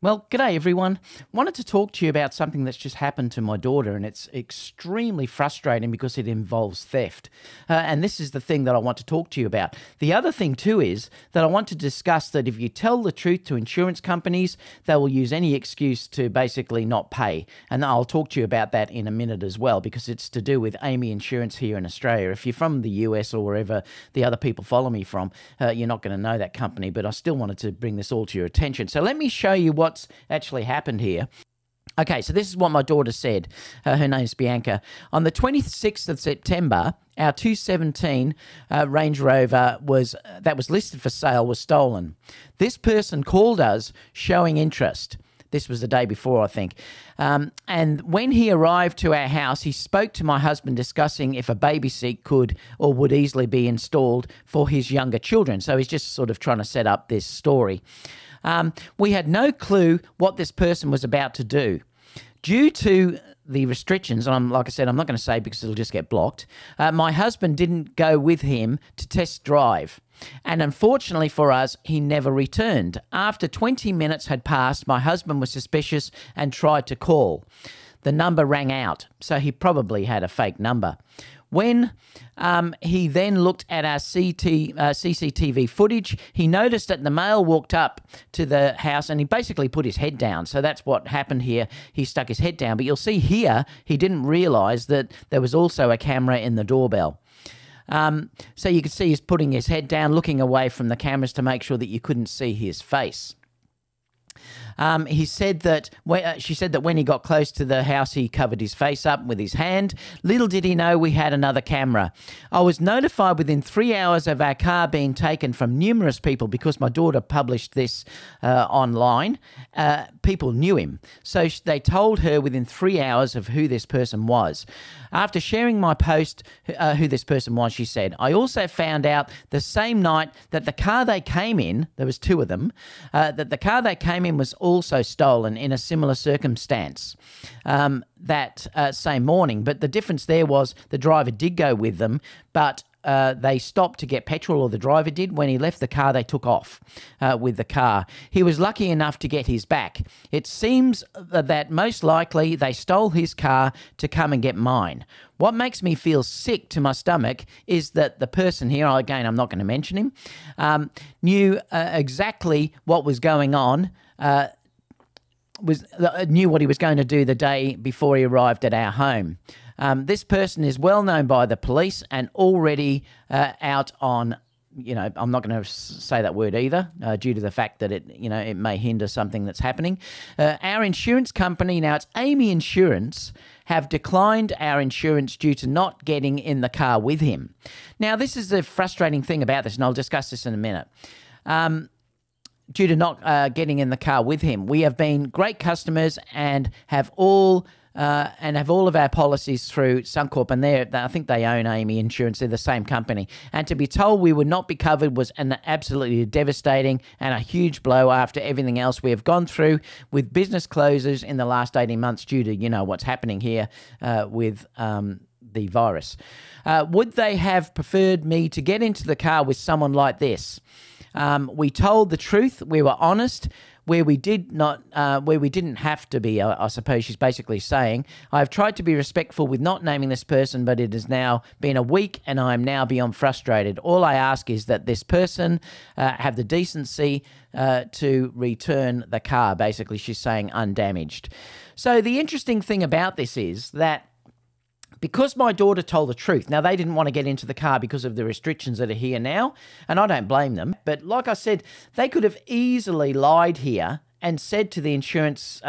Well, g'day everyone. Wanted to talk to you about something that's just happened to my daughter, and it's extremely frustrating because it involves theft. And this is the thing that I want to talk to you about. The other thing too is that I want to discuss that if you tell the truth to insurance companies, they will use any excuse to basically not pay. And I'll talk to you about that in a minute as well, because it's to do with AAMI Insurance here in Australia. If you're from the US or wherever the other people follow me from, you're not going to know that company, but I still wanted to bring this all to your attention. So let me show you what's actually happened here. Okay, so this is what my daughter said. Her name's Bianca. On the 26th of September, our 217 Range Rover that was listed for sale was stolen. This person called us showing interest. This was the day before, I think. And when he arrived to our house, he spoke to my husband discussing if a baby seat could or would easily be installed for his younger children. So he's just sort of trying to set up this story. We had no clue what this person was about to do. Due to the restrictions, and like I said, I'm not going to say because it'll just get blocked, my husband didn't go with him to test drive. And unfortunately for us, he never returned. After 20 minutes had passed, my husband was suspicious and tried to call. The number rang out, so he probably had a fake number. When he then looked at our CCTV footage, he noticed that the male walked up to the house and he basically put his head down. So that's what happened here. He stuck his head down. But you'll see here, he didn't realise that there was also a camera in the doorbell. So you can see he's putting his head down, looking away from the cameras to make sure that you couldn't see his face. She said that when he got close to the house, he covered his face up with his hand. Little did he know we had another camera. I was notified within 3 hours of our car being taken from numerous people because my daughter published this online. People knew him. So they told her within 3 hours of who this person was. After sharing my post, who this person was, she said, I also found out the same night that the car they came in, there was two of them, that the car they came in was also stolen in a similar circumstance that same morning. But the difference there was the driver did go with them, but they stopped to get petrol, or the driver did. When he left the car, they took off with the car. He was lucky enough to get his back. It seems that most likely they stole his car to come and get mine. What makes me feel sick to my stomach is that the person here, again, I'm not going to mention him, knew exactly what was going on, knew what he was going to do the day before he arrived at our home. This person is well known by the police and already out on, I'm not going to say that word either, due to the fact that it may hinder something that's happening. Our insurance company, now it's AAMI Insurance, have declined our insurance due to not getting in the car with him. Now, this is the frustrating thing about this, and I'll discuss this in a minute. Due to not getting in the car with him, we have been great customers and have all of our policies through Suncorp, and I think they own AAMI Insurance. They're the same company. And to be told we would not be covered was an absolutely devastating and a huge blow after everything else we have gone through with business closures in the last 18 months due to, what's happening here with the virus. Would they have preferred me to get into the car with someone like this? We told the truth. We were honest. Where we didn't have to be, I suppose she's basically saying, I've tried to be respectful with not naming this person, but it has now been a week and I am now beyond frustrated. All I ask is that this person have the decency to return the car. Basically, she's saying undamaged. So the interesting thing about this is that because my daughter told the truth, now they didn't want to get into the car because of the restrictions that are here now, and I don't blame them. But like I said, they could have easily lied here and said to the insurance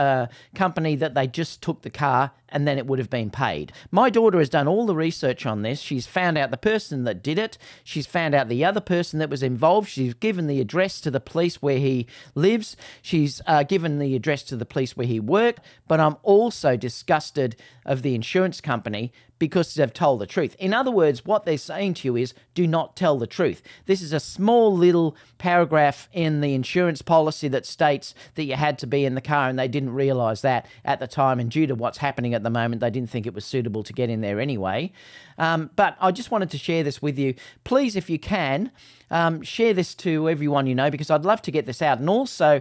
company that they just took the car and then it would have been paid. My daughter has done all the research on this. She's found out the person that did it. She's found out the other person that was involved. She's given the address to the police where he lives. She's given the address to the police where he worked. But I'm also disgusted of the insurance company because they've told the truth. In other words, what they're saying to you is, do not tell the truth. This is a small little paragraph in the insurance policy that states that you had to be in the car, and they didn't realise that at the time, and due to what's happening at the moment, they didn't think it was suitable to get in there anyway. But I just wanted to share this with you. Please, if you can, share this to everyone you know, because I'd love to get this out. And also,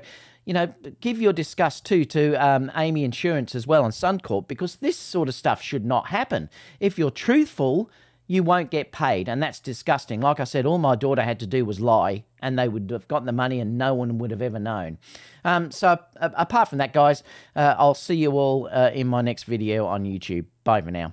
you know, give your disgust too to Amy Insurance as well and Suncorp, because this sort of stuff should not happen. If you're truthful, you won't get paid, and that's disgusting. Like I said, all my daughter had to do was lie, and they would have gotten the money and no one would have ever known. So apart from that, guys, I'll see you all in my next video on YouTube. Bye for now.